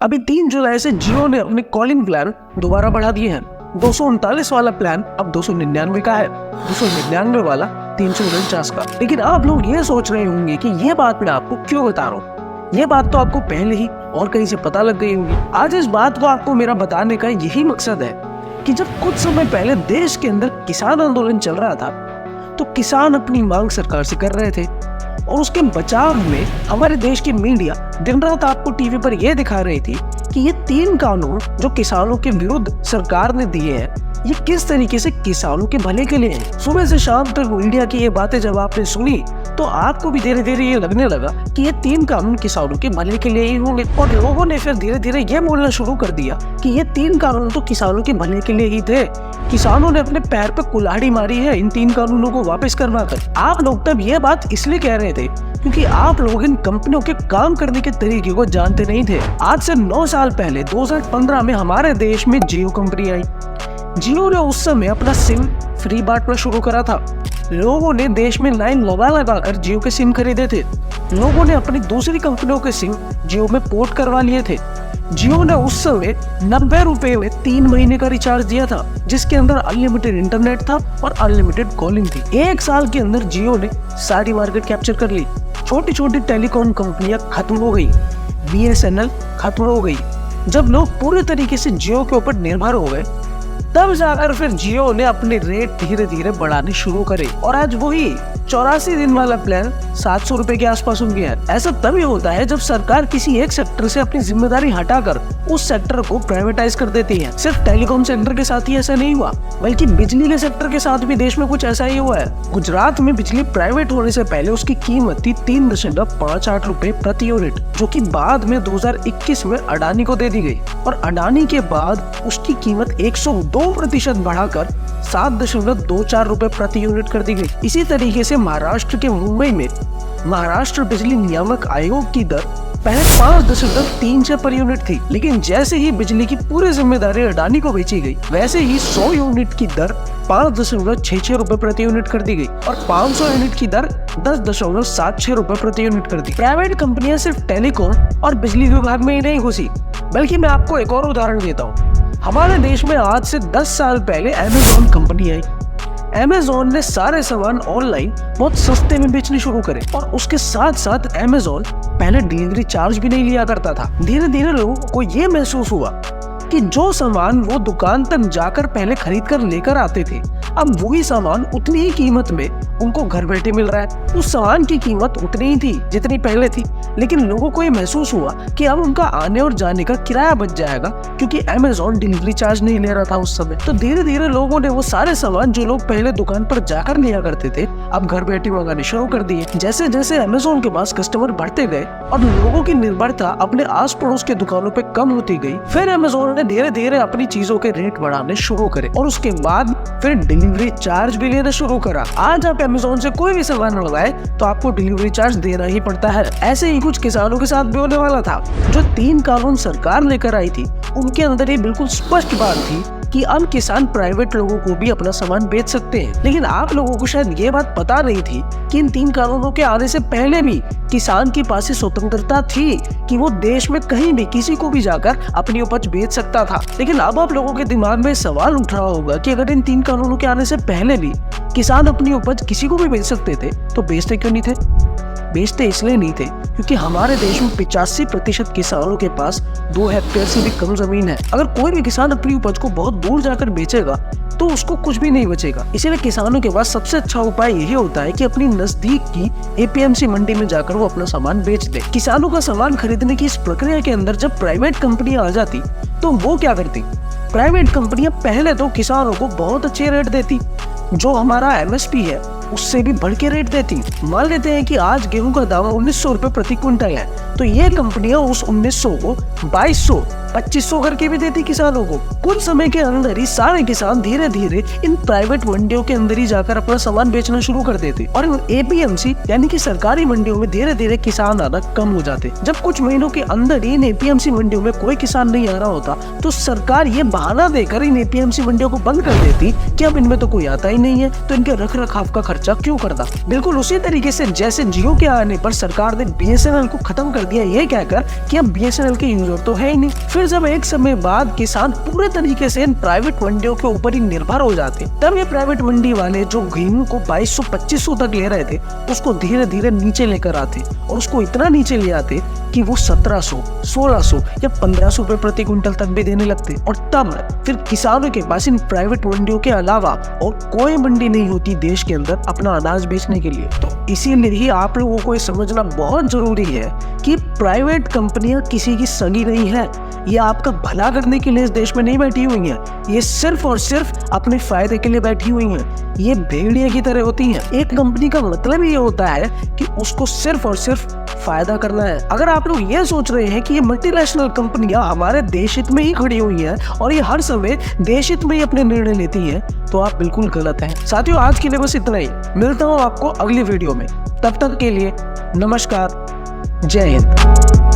अभी 3 जुलाई से जियो ने अपने कॉलिंग प्लान दोबारा बढ़ा दिए हैं। 239 वाला प्लान अब 299 का है, 299 वाला 349 का। लेकिन आप लोग ये सोच रहे होंगे कि ये बात मैं आपको क्यों बता रहा हूँ, ये बात तो आपको पहले ही और कहीं से पता लग गई होगी। आज इस बात को आपको मेरा बताने का यही मकसद है कि जब कुछ समय पहले देश के अंदर किसान आंदोलन चल रहा था तो किसान अपनी मांग सरकार से कर रहे थे और उसके बचाव में हमारे देश की मीडिया दिन रात आपको टीवी पर यह दिखा रही थी कि ये 3 कानून जो किसानों के विरुद्ध सरकार ने दिए हैं ये किस तरीके से किसानों के भले के लिए हैं। सुबह से शाम तक मीडिया की ये बातें जब आपने सुनी तो आपको भी धीरे धीरे ये लगने लगा कि ये 3 कानून किसानों के भले के लिए ही होंगे और लोगों ने फिर धीरे धीरे ये बोलना शुरू कर दिया कि ये 3 कानून तो किसानों के भले के लिए ही थे। किसानों ने अपने पैर पे कुल्हाड़ी मारी है इन 3 कानूनों को वापस करवाकर। आप लोग तब ये बात इसलिए कह रहे थे क्योंकि आप लोग इन कंपनियों के काम करने के तरीके को जानते नहीं थे। आज से 9 साल पहले 2015 में हमारे देश में जियो कंपनी आई। जियो ने उस समय अपना सिम फ्री बांटना शुरू करा था। लोगों ने देश में लाइन लगा कर जियो के सिम खरीदे थे। लोगों ने अपनी दूसरी कंपनियों के सिम जियो में पोर्ट करवा लिए थे। जियो ने उस समय 90 रुपए में 3 महीने का रिचार्ज दिया था जिसके अंदर अनलिमिटेड इंटरनेट था और अनलिमिटेड कॉलिंग थी। 1 साल के अंदर जियो ने सारी मार्केट कैप्चर कर ली। छोटी छोटी टेलीकॉम कंपनियां खत्म हो गई, BSNL खत्म हो गई। जब लोग पूरे तरीके से जियो के ऊपर निर्भर हो गए तब जाकर फिर जियो ने अपने रेट धीरे धीरे बढ़ाने शुरू करे और आज वही 84 दिन वाला प्लान 700 रुपए के आसपास हो गया है। ऐसा तभी होता है जब सरकार किसी एक सेक्टर से अपनी जिम्मेदारी हटाकर उस सेक्टर को प्राइवेटाइज कर देती है। सिर्फ टेलीकॉम सेक्टर के साथ ही ऐसा नहीं हुआ बल्कि बिजली के सेक्टर के साथ भी देश में कुछ ऐसा ही हुआ है। गुजरात में बिजली प्राइवेट होने से पहले उसकी कीमत थी 3.58 रुपए प्रति यूनिट जो कि बाद में 2021 में अडानी को दे दी गई और अडानी के बाद उसकी कीमत 102% बढ़ाकर 7.24 रुपए प्रति यूनिट कर दी गई। इसी तरीके से महाराष्ट्र के मुंबई में महाराष्ट्र बिजली नियामक आयोग की दर पहले 5.36 पर यूनिट थी, लेकिन जैसे ही बिजली की पूरी जिम्मेदारी अडानी को बेची गई वैसे ही 100 यूनिट की दर 5.66 रुपए प्रति यूनिट कर दी गई और 500 यूनिट की दर 10.76 रुपए प्रति यूनिट कर दी। प्राइवेट कंपनियां सिर्फ टेलीकॉम और बिजली विभाग में ही नहीं घुसी बल्कि मैं आपको एक और उदाहरण देता हूँ। हमारे देश में आज से 10 साल पहले अमेज़न कंपनी आई। अमेज़न ने सारे सामान ऑनलाइन बहुत सस्ते में बेचने शुरू करे और उसके साथ साथ अमेज़न पहले डिलीवरी चार्ज भी नहीं लिया करता था। धीरे धीरे लोगों को ये महसूस हुआ कि जो सामान वो दुकान तक जाकर पहले खरीद कर लेकर आते थे अब वही सामान उतनी ही कीमत में उनको घर बैठे मिल रहा है। उस सामान की कीमत उतनी ही थी जितनी पहले थी, लेकिन लोगों को ये महसूस हुआ कि अब उनका आने और जाने का किराया बच जाएगा क्योंकि अमेज़न डिलीवरी चार्ज नहीं ले रहा था उस समय। तो धीरे धीरे लोगों ने वो सारे सामान जो लोग पहले दुकान पर जाकर लिया करते थे अब घर बैठे मंगाने शुरू कर दिए। जैसे जैसे अमेज़न के पास कस्टमर बढ़ते गए और लोगों की निर्भरता अपने आस पड़ोस के दुकानों पे कम होती गई, फिर अमेज़न ने धीरे धीरे अपनी चीजों के रेट बढ़ाने शुरू करे और उसके बाद फिर डिलीवरी चार्ज भी लेना शुरू करा। आज आप अमेज़न से कोई भी सामान मंगवाए तो आपको डिलीवरी चार्ज देना ही पड़ता है। ऐसे ही कुछ किसानों के साथ भी होने वाला था। जो 3 कानून सरकार लेकर आई थी उनके अंदर ये बिल्कुल स्पष्ट बात थी कि अब किसान प्राइवेट लोगों को भी अपना सामान बेच सकते हैं। लेकिन आप लोगों को शायद ये बात पता नहीं थी कि इन 3 कानूनों के आने से पहले भी किसान के पास स्वतंत्रता थी कि वो देश में कहीं भी किसी को भी जाकर अपनी उपज बेच सकता था। लेकिन अब आप लोगों के दिमाग में सवाल उठ रहा होगा कि अगर इन 3 कानूनों के आने से पहले भी किसान अपनी उपज किसी को भी बेच सकते थे तो बेचते क्यों नहीं थे? बेचते इसलिए नहीं थे क्योंकि हमारे देश में 85% किसानों के पास 2 हेक्टेयर से भी कम जमीन है। अगर कोई भी किसान अपनी उपज को बहुत दूर जाकर बेचेगा तो उसको कुछ भी नहीं बचेगा। इसीलिए किसानों के पास सबसे अच्छा उपाय यही होता है कि अपनी नजदीक की APMC मंडी में जाकर वो अपना सामान बेच दे। किसानों का सामान खरीदने की इस प्रक्रिया के अंदर जब प्राइवेट कंपनियां आ जाती तो वो क्या करती? प्राइवेट कंपनियां पहले तो किसानों को बहुत अच्छे रेट देती, जो हमारा MSP है उससे भी बढ़ के रेट देती। मान लेते हैं कि आज गेहूं का दाम 1900 रुपए प्रति क्विंटल है तो ये कंपनियां उस 1900 को 2200 2500 करके भी देती किसानों को। कुछ समय के अंदर ही सारे किसान धीरे धीरे इन प्राइवेट मंडियों के अंदर ही जाकर अपना सामान बेचना शुरू कर देते और APMC यानी कि सरकारी मंडियों में धीरे धीरे किसान आना कम हो जाते। जब कुछ महीनों के अंदर ही इन APMC मंडियों में कोई किसान नहीं आ रहा होता तो सरकार ये बहाना देकर इन APMC मंडियों को बंद कर देती कि अब इनमें तो कोई आता ही नहीं है तो इनके रख रखाव का खर्चा क्यों करता। बिल्कुल उसी तरीके से जैसे जियो के आने पर सरकार ने BSNL को खत्म कर दिया ये कहकर कि अब बीएसएनएल के यूजर तो है ही नहीं। फिर जब एक समय बाद किसान पूरे तरीके से इन प्राइवेट मंडियों के ऊपर ही निर्भर हो जाते, तब ये प्राइवेट मंडी वाले जो गेहूं को 2200-2500 तक ले रहे थे, उसको धीरे धीरे नीचे लेकर आते और उसको इतना नीचे ले आते कि वो 1700, 1600 या 1500 रुपए प्रति क्विंटल तक भी देने लगते। और तब फिर किसानों के पास इन प्राइवेट मंडियों के अलावा और कोई मंडी नहीं होती देश के अंदर अपना अनाज बेचने के लिए। तो इसीलिए ही आप लोगों को ये समझना बहुत जरूरी है कि प्राइवेट कंपनियां किसी की सगी नहीं है। ये आपका भला करने के लिए इस देश में नहीं बैठी हुई हैं, ये सिर्फ और सिर्फ अपने फायदे के लिए बैठी हुई हैं। ये भेड़िया की तरह होती हैं। एक कंपनी का मतलब ये होता है कि उसको सिर्फ और सिर्फ फायदा करना है। अगर आप लोग ये सोच रहे हैं कि ये मल्टीनेशनल कंपनियां हमारे देश हित में ही खड़ी हुई हैं और ये हर समय देश हित में ही अपने निर्णय लेती हैं, तो आप बिल्कुल गलत हैं। साथियों, आज के लिए बस इतना ही। मिलता हूँ आपको अगली वीडियो में। तब तक के लिए नमस्कार, जय हिंद।